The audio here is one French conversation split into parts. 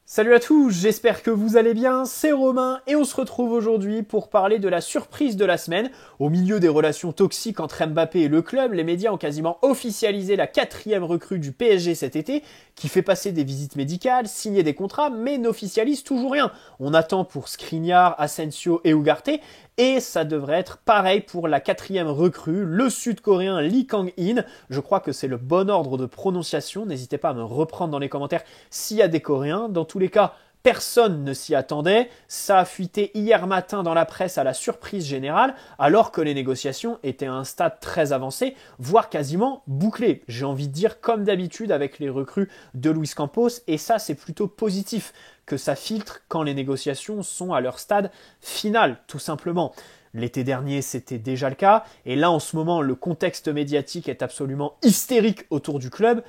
Salut à tous, j'espère que vous allez bien, c'est Romain et on se retrouve aujourd'hui pour parler de la surprise de la semaine. Au milieu des relations toxiques entre Mbappé et le club, les médias ont quasiment officialisé la quatrième recrue du PSG cet été, qui fait passer des visites médicales, signer des contrats, mais n'officialise toujours rien. On attend pour Skriniar, Asensio et Ugarte, et ça devrait être pareil pour la quatrième recrue, le sud-coréen Lee Kang-in. Je crois que c'est le bon ordre de prononciation, n'hésitez pas à me reprendre dans les commentaires s'il y a des Coréens. Dans tous les cas, personne ne s'y attendait. Ça a fuité hier matin dans la presse à la surprise générale, alors que les négociations étaient à un stade très avancé, voire quasiment bouclé. J'ai envie de dire comme d'habitude avec les recrues de Luis Campos, et ça c'est plutôt positif que ça filtre quand les négociations sont à leur stade final, tout simplement. L'été dernier, c'était déjà le cas, et là en ce moment, le contexte médiatique est absolument hystérique autour du club.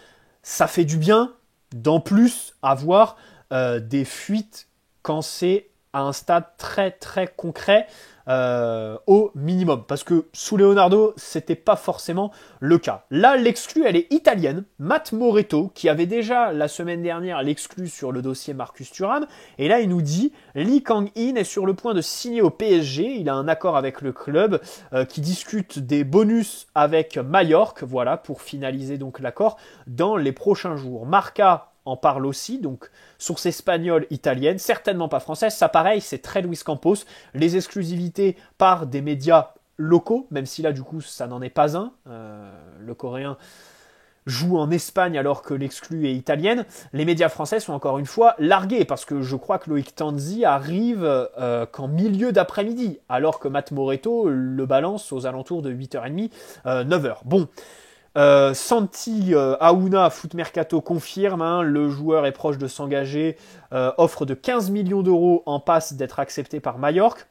Ça fait du bien d'en plus avoir des fuites quand c'est à un stade très très concret au minimum. Parce que sous Leonardo, c'était pas forcément le cas. Là, l'exclus, elle est italienne. Matt Moretto, qui avait déjà la semaine dernière l'exclu sur le dossier Marcus Thuram. Et là, il nous dit, Lee Kang-in est sur le point de signer au PSG. Il a un accord avec le club qui discute des bonus avec Majorque, voilà, pour finaliser donc l'accord dans les prochains jours. Marca en parle aussi, donc source espagnole, italienne, certainement pas française. Ça pareil, c'est très Luis Campos. Les exclusivités par des médias locaux, même si là du coup ça n'en est pas un. Le coréen joue en Espagne alors que l'exclu est italienne. Les médias français sont encore une fois largués parce que je crois que Loïc Tanzi arrive qu'en milieu d'après-midi, alors que Matt Moretto le balance aux alentours de 8h30, 9h. Bon. Santi Aouna, Foot Mercato confirme, hein, le joueur est proche de s'engager, offre de 15 millions d'euros en passe d'être accepté par Majorque.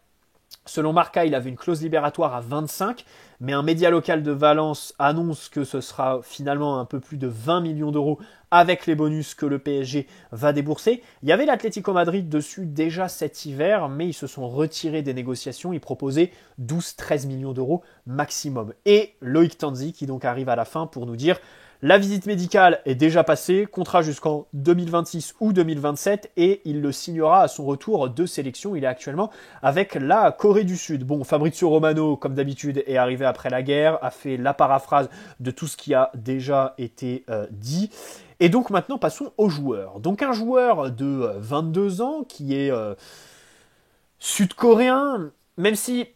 Selon Marca, il avait une clause libératoire à 25, mais un média local de Valence annonce que ce sera finalement un peu plus de 20 millions d'euros avec les bonus que le PSG va débourser. Il y avait l'Atlético Madrid dessus déjà cet hiver, mais ils se sont retirés des négociations. Ils proposaient 12-13 millions d'euros maximum. Et Loïc Tanzi qui donc arrive à la fin pour nous dire: la visite médicale est déjà passée, contrat jusqu'en 2026 ou 2027 et il le signera à son retour de sélection. Il est actuellement avec la Corée du Sud. Bon, Fabrizio Romano, comme d'habitude, est arrivé après la guerre, a fait la paraphrase de tout ce qui a déjà été dit. Et donc maintenant, passons aux joueurs. Donc un joueur de 22 ans qui est sud-coréen, même si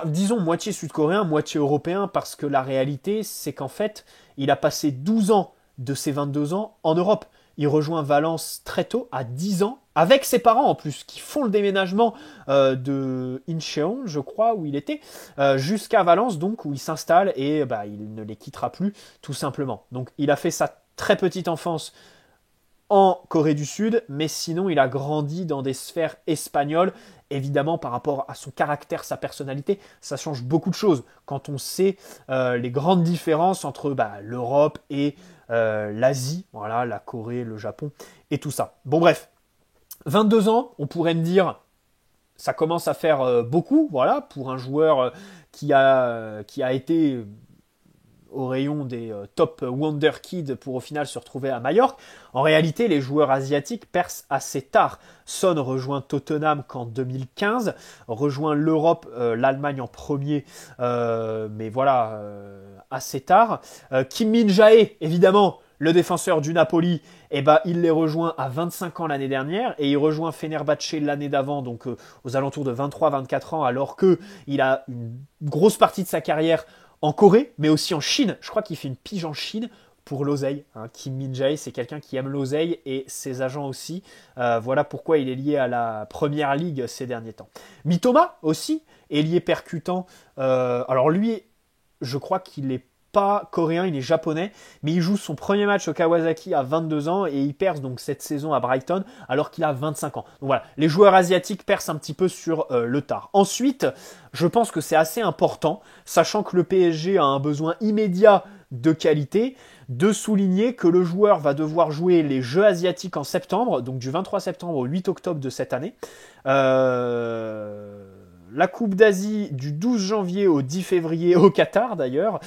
disons moitié sud-coréen, moitié européen, parce que la réalité, c'est qu'en fait, il a passé 12 ans de ses 22 ans en Europe. Il rejoint Valence très tôt, à 10 ans, avec ses parents en plus, qui font le déménagement de Incheon, je crois, où il était, jusqu'à Valence, donc, où il s'installe, et il ne les quittera plus, tout simplement. Donc, il a fait sa très petite enfance en Corée du Sud, mais sinon il a grandi dans des sphères espagnoles. Évidemment, par rapport à son caractère, sa personnalité, ça change beaucoup de choses quand on sait les grandes différences entre l'Europe et l'Asie, voilà, la Corée, le Japon et tout ça. Bon bref, 22 ans, on pourrait me dire, ça commence à faire beaucoup, voilà, pour un joueur qui a été au rayon des top Wonder Kids pour au final se retrouver à Majorque. En réalité, les joueurs asiatiques percent assez tard. Son rejoint Tottenham qu'en 2015, rejoint l'Europe, l'Allemagne en premier, mais voilà, assez tard. Kim Min-jae, évidemment, le défenseur du Napoli, il les rejoint à 25 ans l'année dernière et il rejoint Fenerbahçe l'année d'avant, donc aux alentours de 23-24 ans, alors qu'il a une grosse partie de sa carrière en Corée, mais aussi en Chine. Je crois qu'il fait une pige en Chine pour l'oseille. Kim Min-jae, c'est quelqu'un qui aime l'oseille et ses agents aussi. Voilà pourquoi il est lié à la Première Ligue ces derniers temps. Mitoma aussi, ailier percutant. Alors lui, je crois qu'il est pas coréen, il est japonais, mais il joue son premier match au Kawasaki à 22 ans et il perce donc cette saison à Brighton alors qu'il a 25 ans. Donc voilà, les joueurs asiatiques percent un petit peu sur le tard. Ensuite, je pense que c'est assez important, sachant que le PSG a un besoin immédiat de qualité, de souligner que le joueur va devoir jouer les Jeux asiatiques en septembre, donc du 23 septembre au 8 octobre de cette année. La Coupe d'Asie du 12 janvier au 10 février au Qatar d'ailleurs.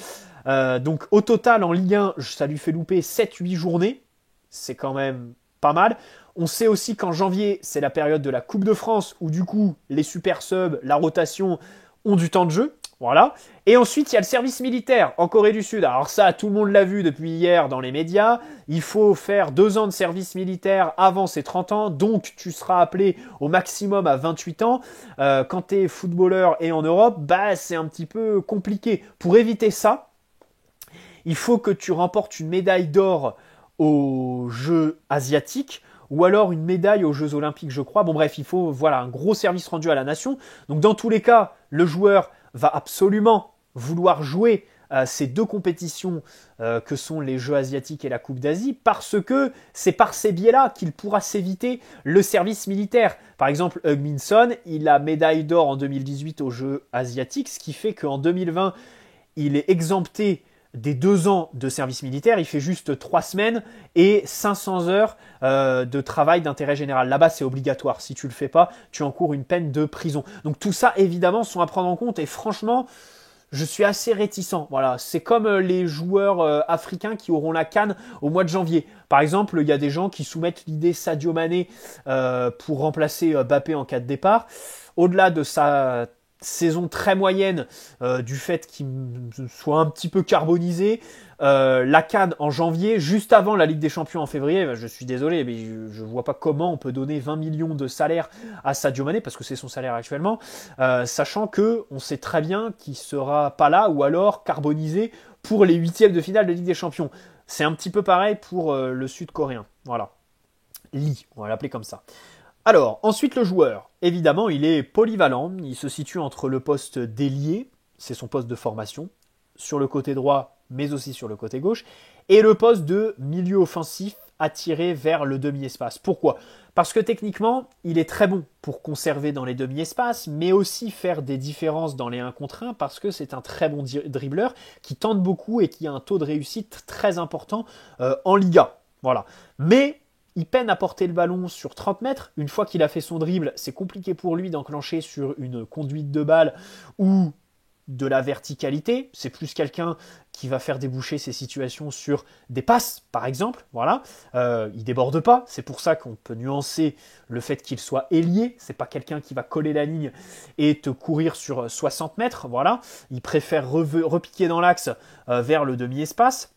Donc au total en Ligue 1, ça lui fait louper 7-8 journées. C'est quand même pas mal. On sait aussi qu'en janvier, c'est la période de la Coupe de France où du coup, les super subs, la rotation ont du temps de jeu. Voilà. Et ensuite, il y a le service militaire en Corée du Sud. Alors ça, tout le monde l'a vu depuis hier dans les médias. Il faut faire 2 ans de service militaire avant ses 30 ans. Donc, tu seras appelé au maximum à 28 ans. Quand tu es footballeur et en Europe, c'est un petit peu compliqué. Pour éviter ça, il faut que tu remportes une médaille d'or aux Jeux asiatiques ou alors une médaille aux Jeux olympiques, je crois. Bon bref, il faut un gros service rendu à la nation. Donc dans tous les cas, le joueur va absolument vouloir jouer ces 2 compétitions que sont les Jeux asiatiques et la Coupe d'Asie parce que c'est par ces biais-là qu'il pourra s'éviter le service militaire. Par exemple, Heung-min Son, il a médaille d'or en 2018 aux Jeux asiatiques, ce qui fait qu'en 2020, il est exempté des 2 ans de service militaire, il fait juste 3 semaines et 500 heures de travail d'intérêt général. Là-bas, c'est obligatoire. Si tu le fais pas, tu encours une peine de prison. Donc tout ça, évidemment, sont à prendre en compte et franchement, je suis assez réticent. Voilà, c'est comme les joueurs africains qui auront la CAN au mois de janvier. Par exemple, il y a des gens qui soumettent l'idée Sadio Mané pour remplacer Mbappé en cas de départ. Au-delà de sa saison très moyenne du fait qu'il soit un petit peu carbonisé, la CAN en janvier, juste avant la Ligue des Champions en février, je suis désolé, mais je vois pas comment on peut donner 20 millions de salaire à Sadio Mané, parce que c'est son salaire actuellement, sachant que on sait très bien qu'il sera pas là, ou alors carbonisé pour les 8e de finale de Ligue des Champions. C'est un petit peu pareil pour le Sud-Coréen. Voilà. Lee, on va l'appeler comme ça. Alors, ensuite le joueur, évidemment, il est polyvalent, il se situe entre le poste d'ailier, c'est son poste de formation, sur le côté droit, mais aussi sur le côté gauche, et le poste de milieu offensif attiré vers le demi-espace. Pourquoi ? Parce que techniquement, il est très bon pour conserver dans les demi-espaces, mais aussi faire des différences dans les 1 contre 1, parce que c'est un très bon dribbleur qui tente beaucoup et qui a un taux de réussite très important en Liga. Voilà. Mais il peine à porter le ballon sur 30 mètres. Une fois qu'il a fait son dribble, c'est compliqué pour lui d'enclencher sur une conduite de balle ou de la verticalité. C'est plus quelqu'un qui va faire déboucher ses situations sur des passes, par exemple. Voilà. Il déborde pas. C'est pour ça qu'on peut nuancer le fait qu'il soit ailier. C'est pas quelqu'un qui va coller la ligne et te courir sur 60 mètres. Voilà. Il préfère repiquer dans l'axe vers le demi-espace.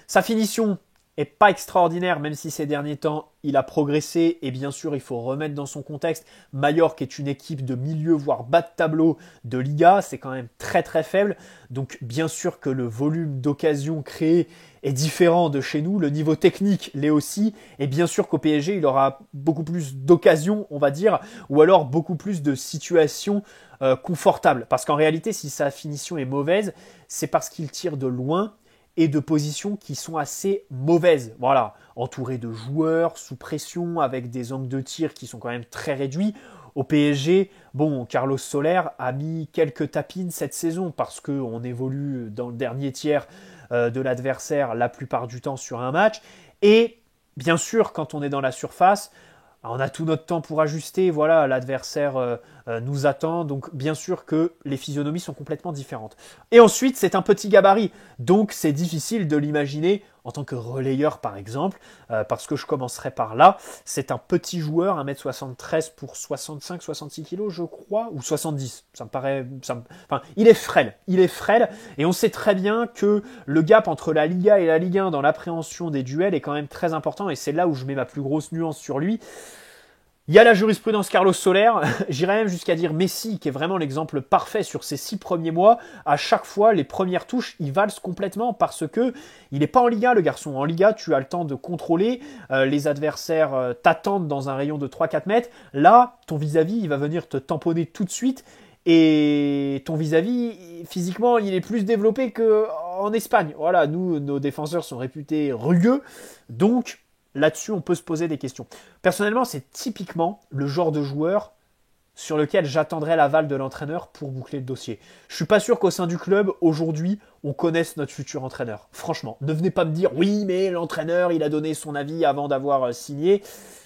Sa finition est pas extraordinaire, même si ces derniers temps, il a progressé. Et bien sûr, il faut remettre dans son contexte, Mallorca est une équipe de milieu, voire bas de tableau de Liga. C'est quand même très très faible. Donc bien sûr que le volume d'occasions créées est différent de chez nous. Le niveau technique l'est aussi. Et bien sûr qu'au PSG, il aura beaucoup plus d'occasions, on va dire, ou alors beaucoup plus de situations confortables. Parce qu'en réalité, si sa finition est mauvaise, c'est parce qu'il tire de loin et de positions qui sont assez mauvaises. Voilà, entouré de joueurs, sous pression, avec des angles de tir qui sont quand même très réduits. Au PSG, bon, Carlos Soler a mis quelques tapines cette saison parce qu'on évolue dans le dernier tiers de l'adversaire la plupart du temps sur un match. Et bien sûr, quand on est dans la surface, on a tout notre temps pour ajuster, voilà, l'adversaire nous attend, donc bien sûr que les physionomies sont complètement différentes. Et ensuite, c'est un petit gabarit, donc c'est difficile de l'imaginer en tant que relayeur par exemple, parce que je commencerai par là. C'est un petit joueur, 1m73 pour 65-66 kg je crois, ou 70, ça me paraît... Enfin, il est frêle, et on sait très bien que le gap entre la Liga et la Ligue 1 dans l'appréhension des duels est quand même très important, et c'est là où je mets ma plus grosse nuance sur lui. Il y a la jurisprudence Carlos Soler, j'irais même jusqu'à dire Messi, qui est vraiment l'exemple parfait sur ses 6 premiers mois. À chaque fois, les premières touches, il valse complètement parce que il n'est pas en Liga, le garçon. En Liga, tu as le temps de contrôler, les adversaires t'attendent dans un rayon de 3-4 mètres. Là, ton vis-à-vis, il va venir te tamponner tout de suite. Et ton vis-à-vis, physiquement, il est plus développé qu'en Espagne. Voilà, nous, nos défenseurs sont réputés rugueux, donc... Là-dessus, on peut se poser des questions. Personnellement, c'est typiquement le genre de joueur sur lequel j'attendrai l'aval de l'entraîneur pour boucler le dossier. Je suis pas sûr qu'au sein du club, aujourd'hui, on connaisse notre futur entraîneur. Franchement, ne venez pas me dire « Oui, mais l'entraîneur, il a donné son avis avant d'avoir signé ».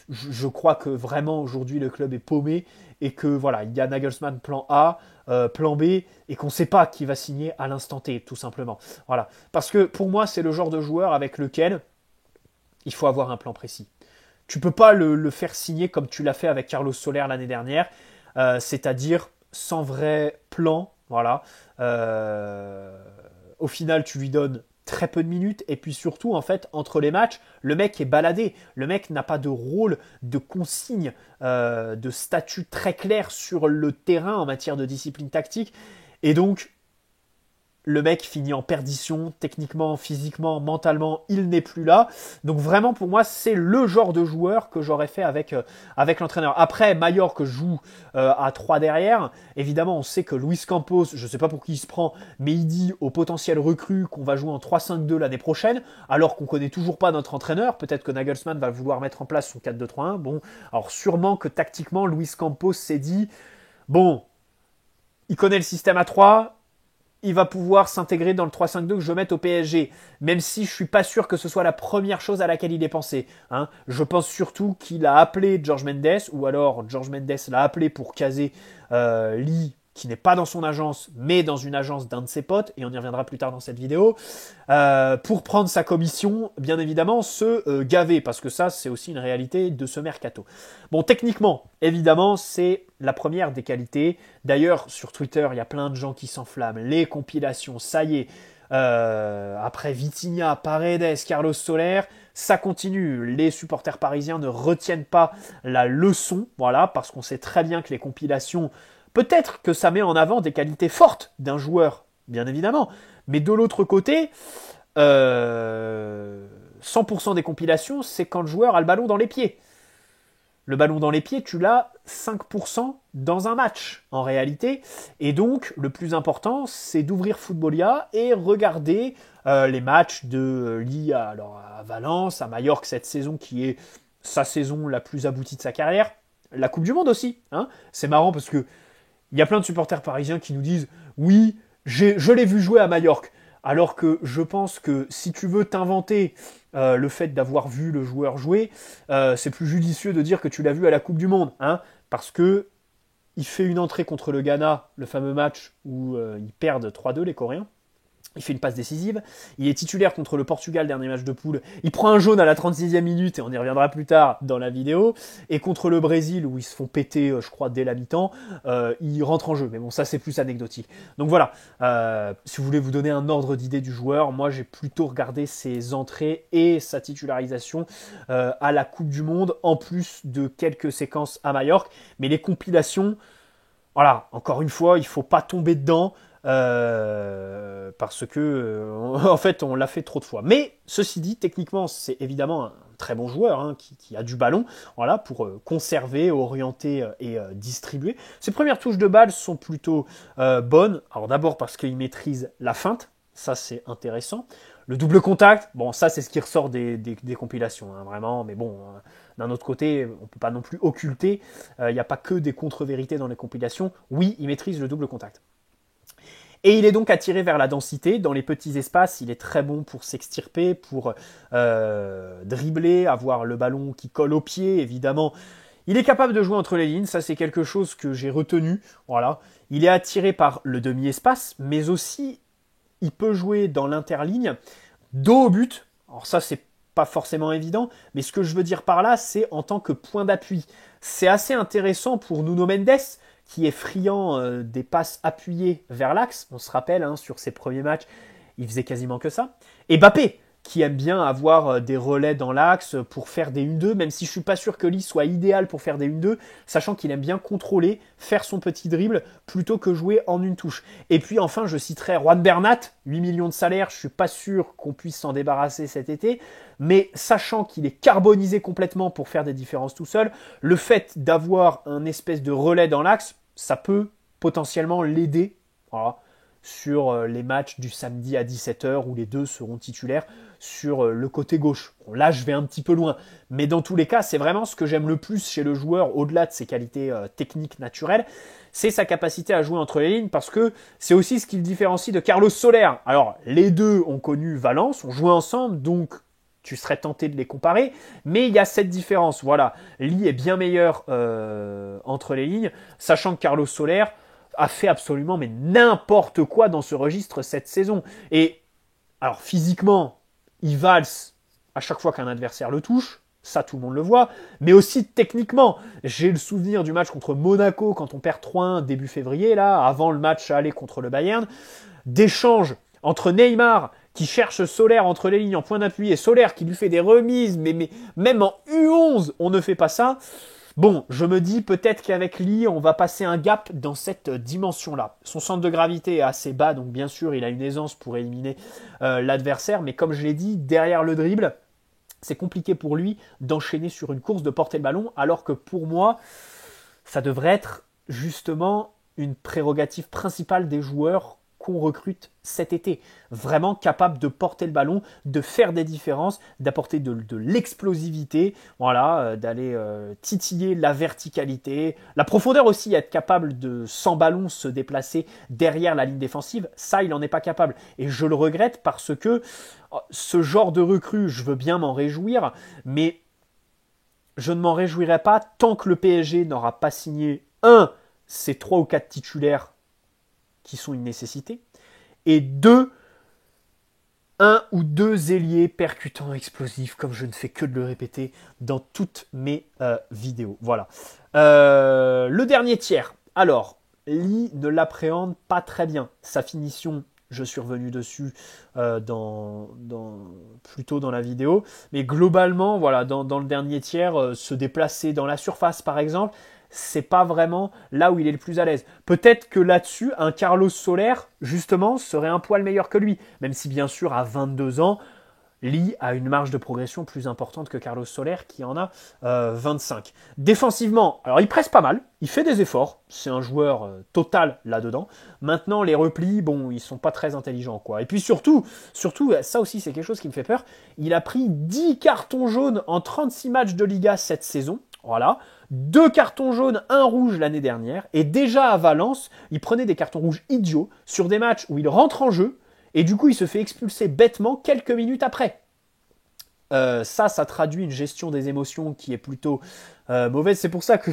Je crois que vraiment, aujourd'hui, le club est paumé et que, voilà, il y a Nagelsmann plan A, plan B, et qu'on ne sait pas qui va signer à l'instant T, tout simplement. Voilà. Parce que, pour moi, c'est le genre de joueur avec lequel... il faut avoir un plan précis. tu peux pas le faire signer comme tu l'as fait avec Carlos Soler l'année dernière, c'est-à-dire sans vrai plan. Voilà. Au final, tu lui donnes très peu de minutes et puis surtout en fait entre les matchs le mec est baladé, le mec n'a pas de rôle, de consigne, de statut très clair sur le terrain en matière de discipline tactique et donc le mec finit en perdition, techniquement, physiquement, mentalement, il n'est plus là. Donc vraiment pour moi c'est le genre de joueur que j'aurais fait avec l'entraîneur. Après Mallorca joue à 3 derrière, évidemment on sait que Luis Campos, je ne sais pas pour qui il se prend, mais il dit au potentiel recrue qu'on va jouer en 3-5-2 l'année prochaine, alors qu'on ne connaît toujours pas notre entraîneur. Peut-être que Nagelsmann va vouloir mettre en place son 4-2-3-1. Bon, alors sûrement que tactiquement Luis Campos s'est dit, bon, il connaît le système à 3, il va pouvoir s'intégrer dans le 3-5-2 que je vais mettre au PSG, même si je suis pas sûr que ce soit la première chose à laquelle il ait pensé. Hein. Je pense surtout qu'il a appelé George Mendes, ou alors George Mendes l'a appelé pour caser Lee, qui n'est pas dans son agence, mais dans une agence d'un de ses potes, et on y reviendra plus tard dans cette vidéo, pour prendre sa commission, bien évidemment, se gaver, parce que ça, c'est aussi une réalité de ce mercato. Bon, techniquement, évidemment, c'est la première des qualités. D'ailleurs, sur Twitter, il y a plein de gens qui s'enflamment. Les compilations, ça y est, après Vitinha, Paredes, Carlos Soler, ça continue. Les supporters parisiens ne retiennent pas la leçon, voilà, parce qu'on sait très bien que les compilations, peut-être que ça met en avant des qualités fortes d'un joueur, bien évidemment, mais de l'autre côté, 100% des compilations, c'est quand le joueur a le ballon dans les pieds. Le ballon dans les pieds, tu l'as 5% dans un match, en réalité. Et donc, le plus important, c'est d'ouvrir Footballia et regarder les matchs de Lee à Valence, à Majorque cette saison, qui est sa saison la plus aboutie de sa carrière. La Coupe du Monde aussi. Hein. C'est marrant parce que il y a plein de supporters parisiens qui nous disent « Oui, je l'ai vu jouer à Majorque ». Alors que je pense que si tu veux t'inventer le fait d'avoir vu le joueur jouer, c'est plus judicieux de dire que tu l'as vu à la Coupe du Monde. Hein, parce que il fait une entrée contre le Ghana, le fameux match où ils perdent 3-2 les Coréens. Il fait une passe décisive. Il est titulaire contre le Portugal, dernier match de poule. Il prend un jaune à la 36e minute, et on y reviendra plus tard dans la vidéo. Et contre le Brésil, où ils se font péter, je crois, dès la mi-temps, il rentre en jeu. Mais bon, ça, c'est plus anecdotique. Donc voilà, si vous voulez vous donner un ordre d'idée du joueur, moi, j'ai plutôt regardé ses entrées et sa titularisation à la Coupe du Monde, en plus de quelques séquences à Majorque. Mais les compilations, voilà, encore une fois, il ne faut pas tomber dedans. Parce que en fait on l'a fait trop de fois. Mais ceci dit, techniquement c'est évidemment un très bon joueur hein, qui a du ballon, voilà, pour conserver, orienter et distribuer. Ses premières touches de balle sont plutôt bonnes. Alors d'abord parce qu'il maîtrise la feinte, ça c'est intéressant. Le double contact, bon ça c'est ce qui ressort des compilations, hein, vraiment, mais bon, d'un autre côté, on ne peut pas non plus occulter, il n'y a pas que des contre-vérités dans les compilations. Oui, il maîtrise le double contact. Et il est donc attiré vers la densité. Dans les petits espaces, il est très bon pour s'extirper, pour dribbler, avoir le ballon qui colle au pied, évidemment. Il est capable de jouer entre les lignes, ça c'est quelque chose que j'ai retenu. Voilà. Il est attiré par le demi-espace, mais aussi il peut jouer dans l'interligne, dos au but. Alors ça c'est pas forcément évident, mais ce que je veux dire par là, c'est en tant que point d'appui. C'est assez intéressant pour Nuno Mendes, qui est friand des passes appuyées vers l'axe. On se rappelle, hein, sur ses premiers matchs, il faisait quasiment que ça. Et Mbappé, qui aime bien avoir des relais dans l'axe pour faire des 1-2, même si je suis pas sûr que Lee soit idéal pour faire des 1-2, sachant qu'il aime bien contrôler, faire son petit dribble, plutôt que jouer en une touche. Et puis enfin, je citerai Juan Bernat, 8 millions de salaire, je suis pas sûr qu'on puisse s'en débarrasser cet été, mais sachant qu'il est carbonisé complètement pour faire des différences tout seul, le fait d'avoir un espèce de relais dans l'axe, ça peut potentiellement l'aider, voilà, sur les matchs du samedi à 17h où les deux seront titulaires sur le côté gauche. Bon, là, je vais un petit peu loin, mais dans tous les cas, c'est vraiment ce que j'aime le plus chez le joueur, au-delà de ses qualités techniques naturelles, c'est sa capacité à jouer entre les lignes, parce que c'est aussi ce qui le différencie de Carlos Soler. Alors, les deux ont connu Valence, ont joué ensemble, donc tu serais tenté de les comparer, mais il y a cette différence. Voilà, Lee est bien meilleur entre les lignes, sachant que Carlos Soler a fait absolument mais n'importe quoi dans ce registre cette saison. Et alors physiquement, il valse à chaque fois qu'un adversaire le touche, ça tout le monde le voit, mais aussi techniquement. J'ai le souvenir du match contre Monaco quand on perd 3-1 début février, là, avant le match aller contre le Bayern, d'échanges entre Neymar qui cherche Soler entre les lignes en point d'appui et Soler qui lui fait des remises, mais même en U11, on ne fait pas ça. Bon, je me dis peut-être qu'avec Lee, on va passer un gap dans cette dimension-là. Son centre de gravité est assez bas, donc bien sûr, il a une aisance pour éliminer l'adversaire, mais comme je l'ai dit, derrière le dribble, c'est compliqué pour lui d'enchaîner sur une course, de porter le ballon, alors que pour moi, ça devrait être justement une prérogative principale des joueurs qu'on recrute cet été. Vraiment capable de porter le ballon, de faire des différences, d'apporter de l'explosivité, voilà, d'aller titiller la verticalité, la profondeur aussi, être capable de, sans ballon, se déplacer derrière la ligne défensive. Ça, il n'en est pas capable. Et je le regrette parce que ce genre de recrue, je veux bien m'en réjouir, mais je ne m'en réjouirai pas tant que le PSG n'aura pas signé ces 3 ou 4 titulaires qui sont une nécessité, et 2, 1 ou 2 ailiers percutants explosifs, comme je ne fais que de le répéter dans toutes mes vidéos. Voilà. Le dernier tiers. Alors, Lee ne l'appréhende pas très bien. Sa finition, je suis revenu dessus plus tôt dans la vidéo, mais globalement, voilà, dans le dernier tiers, se déplacer dans la surface, par exemple, c'est pas vraiment là où il est le plus à l'aise. Peut-être que là-dessus, un Carlos Soler, justement, serait un poil meilleur que lui. Même si, bien sûr, à 22 ans, Lee a une marge de progression plus importante que Carlos Soler, qui en a 25. Défensivement, alors il presse pas mal, il fait des efforts, c'est un joueur total là-dedans. Maintenant, les replis, bon, ils sont pas très intelligents, quoi. Et puis surtout, ça aussi, c'est quelque chose qui me fait peur, il a pris 10 cartons jaunes en 36 matchs de Liga cette saison. Voilà, 2 cartons jaunes, 1 rouge l'année dernière. Et déjà à Valence, il prenait des cartons rouges idiots sur des matchs où il rentre en jeu. Et du coup, il se fait expulser bêtement quelques minutes après. Ça traduit une gestion des émotions qui est plutôt mauvaise. C'est pour ça que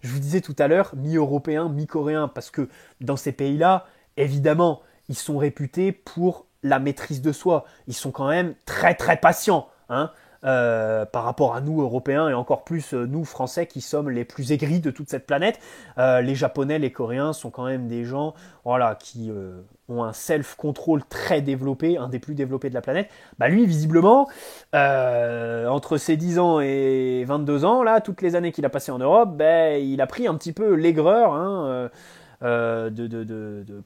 je vous disais tout à l'heure, mi-européen, mi-coréen. Parce que dans ces pays-là, évidemment, ils sont réputés pour la maîtrise de soi. Ils sont quand même très très patients, hein. Par rapport à nous Européens et encore plus nous Français qui sommes les plus aigris de toute cette planète. Les Japonais, les Coréens sont quand même des gens, voilà, qui ont un self-control très développé, un des plus développés de la planète. Bah lui, visiblement, entre ses 10 ans et 22 ans, là, toutes les années qu'il a passées en Europe, ben, il a pris un petit peu l'aigreur, hein,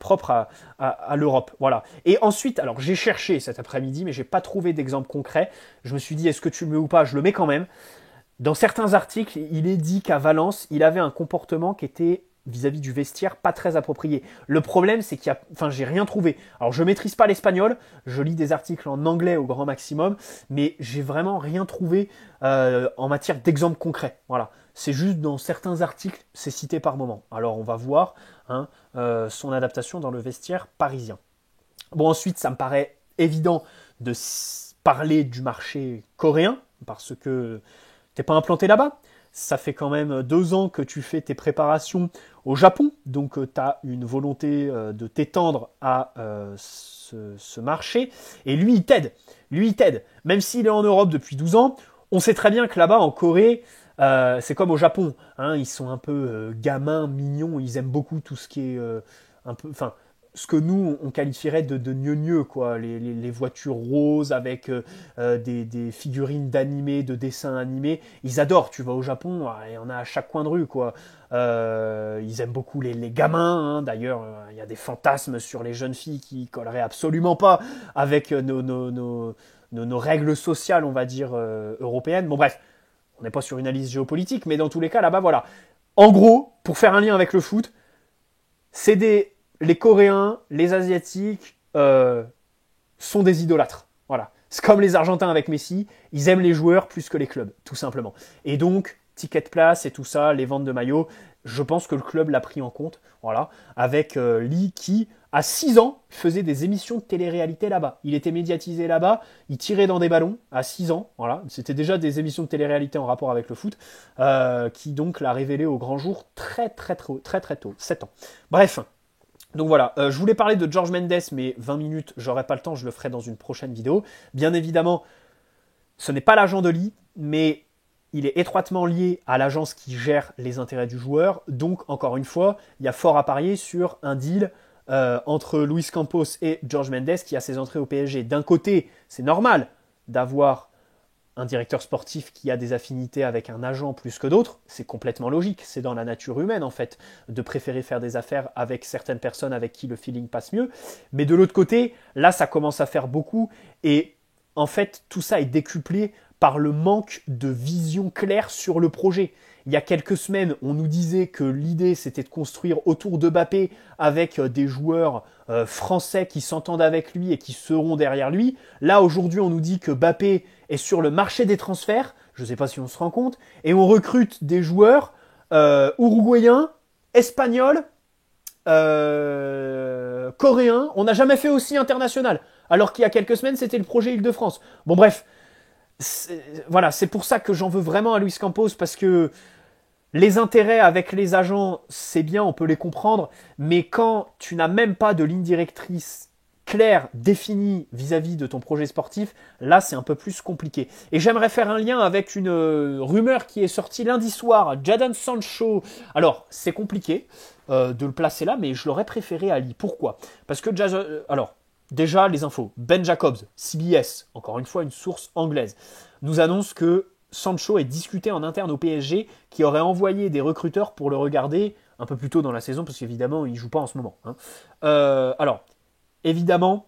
propre à l'Europe. Voilà. Et ensuite, alors j'ai cherché cet après-midi, mais j'ai pas trouvé d'exemple concret. Je me suis dit, est-ce que tu le mets ou pas? Je le mets quand même. Dans certains articles, il est dit qu'à Valence, il avait un comportement qui était vis-à-vis du vestiaire pas très approprié. Le problème, c'est j'ai rien trouvé. Alors je maîtrise pas l'espagnol, je lis des articles en anglais au grand maximum, mais j'ai vraiment rien trouvé en matière d'exemple concret. Voilà. C'est juste dans certains articles, c'est cité par moment. Alors on va voir, hein, son adaptation dans le vestiaire parisien. Bon, ensuite, ça me paraît évident de parler du marché coréen, parce que t'es pas implanté là-bas. Ça fait quand même 2 ans que tu fais tes préparations au Japon, donc tu as une volonté de t'étendre à ce marché. Et lui, il t'aide. Même s'il est en Europe depuis 12 ans, on sait très bien que là-bas, en Corée, c'est comme au Japon. Hein, ils sont un peu gamins, mignons, ils aiment beaucoup tout ce qui est un peu... Enfin, ce que nous, on qualifierait de gneu-gneu, quoi. Les voitures roses avec des figurines d'animés, de dessins animés. Ils adorent. Tu vas au Japon, il y en a à chaque coin de rue, quoi. Ils aiment beaucoup les gamins, hein. D'ailleurs, il y a des fantasmes sur les jeunes filles qui colleraient absolument pas avec nos règles sociales, on va dire, européennes. Bon, bref, on n'est pas sur une analyse géopolitique, mais dans tous les cas, là-bas, voilà. En gros, pour faire un lien avec le foot, les Coréens, les Asiatiques sont des idolâtres. Voilà. C'est comme les Argentins avec Messi, ils aiment les joueurs plus que les clubs, tout simplement. Et donc, ticket de place et tout ça, les ventes de maillots, je pense que le club l'a pris en compte. Voilà. Avec Lee qui, à 6 ans, faisait des émissions de télé-réalité là-bas. Il était médiatisé là-bas, il tirait dans des ballons à 6 ans. Voilà. C'était déjà des émissions de télé-réalité en rapport avec le foot, qui donc l'a révélé au grand jour très tôt, 7 ans. Bref. Donc voilà, je voulais parler de George Mendes, mais 20 minutes, j'aurai pas le temps, je le ferai dans une prochaine vidéo. Bien évidemment, ce n'est pas l'agent de Lee, mais il est étroitement lié à l'agence qui gère les intérêts du joueur. Donc, encore une fois, il y a fort à parier sur un deal entre Luis Campos et George Mendes qui a ses entrées au PSG. D'un côté, c'est normal d'avoir un directeur sportif qui a des affinités avec un agent plus que d'autres. C'est complètement logique. C'est dans la nature humaine, en fait, de préférer faire des affaires avec certaines personnes avec qui le feeling passe mieux. Mais de l'autre côté, là, ça commence à faire beaucoup. Et en fait, tout ça est décuplé par le manque de vision claire sur le projet. Il y a quelques semaines, on nous disait que l'idée, c'était de construire autour de Mbappé avec des joueurs français qui s'entendent avec lui et qui seront derrière lui. Là, aujourd'hui, on nous dit que Mbappé est sur le marché des transferts. Je ne sais pas si on se rend compte. Et on recrute des joueurs uruguayens, espagnols, coréens. On n'a jamais fait aussi international. Alors qu'il y a quelques semaines, c'était le projet Île-de-France. Bon, bref. Voilà, c'est pour ça que j'en veux vraiment à Luis Campos, parce que les intérêts avec les agents, c'est bien, on peut les comprendre, mais quand tu n'as même pas de ligne directrice claire, définie vis-à-vis de ton projet sportif, là c'est un peu plus compliqué. Et j'aimerais faire un lien avec une rumeur qui est sortie lundi soir, Jadon Sancho. Alors, c'est compliqué de le placer là, mais je l'aurais préféré à Lille. Pourquoi ? Parce que alors, déjà, les infos. Ben Jacobs, CBS, encore une fois une source anglaise, nous annonce que Sancho est discuté en interne au PSG, qui aurait envoyé des recruteurs pour le regarder un peu plus tôt dans la saison, parce qu'évidemment, il ne joue pas en ce moment. Alors, évidemment,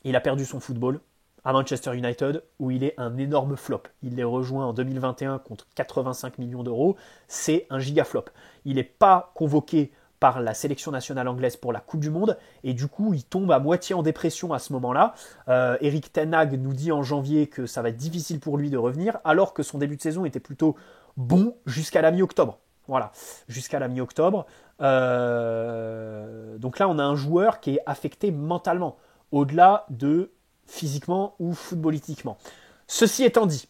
il a perdu son football à Manchester United, où il est un énorme flop. Il les rejoint en 2021 contre 85 millions d'euros. C'est un giga flop. Il n'est pas convoqué par la sélection nationale anglaise pour la Coupe du Monde, et du coup il tombe à moitié en dépression à ce moment-là. Erik ten Hag nous dit en janvier que ça va être difficile pour lui de revenir, alors que son début de saison était plutôt bon jusqu'à la mi-octobre. Voilà, jusqu'à la mi-octobre. Donc là on a un joueur qui est affecté mentalement, au-delà de physiquement ou footballistiquement. Ceci étant dit,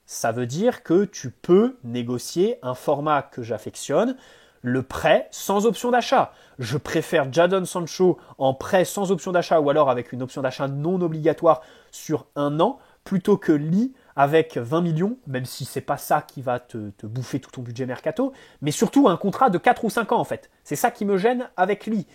ça veut dire que tu peux négocier un format que j'affectionne, le prêt sans option d'achat. Je préfère Jadon Sancho en prêt sans option d'achat ou alors avec une option d'achat non obligatoire sur 1 an, plutôt que Lee avec 20 millions, même si c'est pas ça qui va te bouffer tout ton budget mercato, mais surtout un contrat de 4 ou 5 ans en fait. C'est ça qui me gêne avec Lee.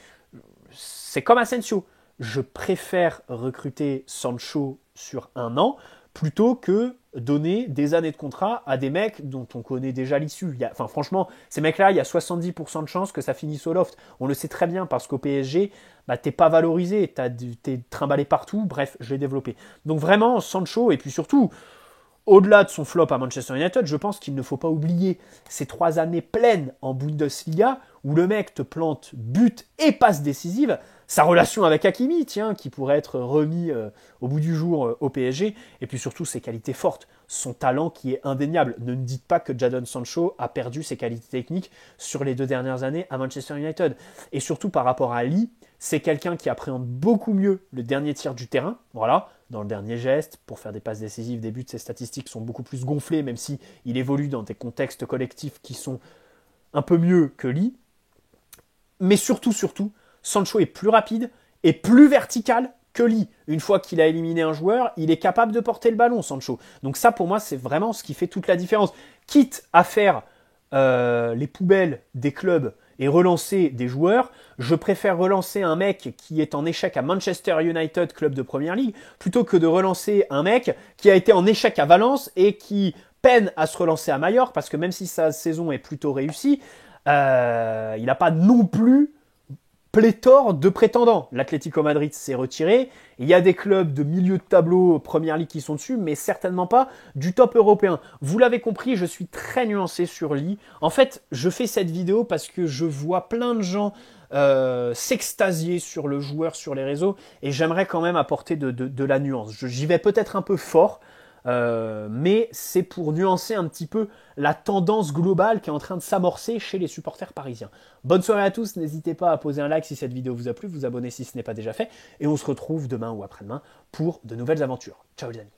C'est comme Asensio. Je préfère recruter Sancho sur 1 an plutôt que donner des années de contrat à des mecs dont on connaît déjà l'issue. Enfin, franchement, ces mecs-là, il y a 70% de chances que ça finisse au loft. On le sait très bien parce qu'au PSG, t'es pas valorisé, t'es trimballé partout. Bref, je l'ai développé. Donc vraiment, Sancho, et puis surtout, au-delà de son flop à Manchester United, je pense qu'il ne faut pas oublier ces 3 années pleines en Bundesliga où le mec te plante but et passe décisive. Sa relation avec Hakimi, tiens, qui pourrait être remis au bout du jour au PSG, et puis surtout ses qualités fortes, son talent qui est indéniable. Ne me dites pas que Jadon Sancho a perdu ses qualités techniques sur les 2 dernières années à Manchester United. Et surtout par rapport à Lee, c'est quelqu'un qui appréhende beaucoup mieux le dernier tiers du terrain, voilà, dans le dernier geste, pour faire des passes décisives, des buts, ses statistiques sont beaucoup plus gonflées, même si il évolue dans des contextes collectifs qui sont un peu mieux que Lee. Mais surtout, Sancho est plus rapide et plus vertical que Lee. Une fois qu'il a éliminé un joueur, il est capable de porter le ballon, Sancho. Donc ça, pour moi, c'est vraiment ce qui fait toute la différence. Quitte à faire les poubelles des clubs et relancer des joueurs, je préfère relancer un mec qui est en échec à Manchester United, club de Première Ligue, plutôt que de relancer un mec qui a été en échec à Valence et qui peine à se relancer à Majorque, parce que même si sa saison est plutôt réussie, il n'a pas non plus pléthore de prétendants. L'Atlético Madrid s'est retiré. Il y a des clubs de milieu de tableau Première Ligue qui sont dessus, mais certainement pas du top européen. Vous l'avez compris, je suis très nuancé sur Lee. En fait, je fais cette vidéo parce que je vois plein de gens s'extasier sur le joueur sur les réseaux et j'aimerais quand même apporter de la nuance. J'y vais peut-être un peu fort, mais c'est pour nuancer un petit peu la tendance globale qui est en train de s'amorcer chez les supporters parisiens. Bonne soirée à tous, n'hésitez pas à poser un like si cette vidéo vous a plu, vous abonner si ce n'est pas déjà fait, et on se retrouve demain ou après-demain pour de nouvelles aventures. Ciao les amis.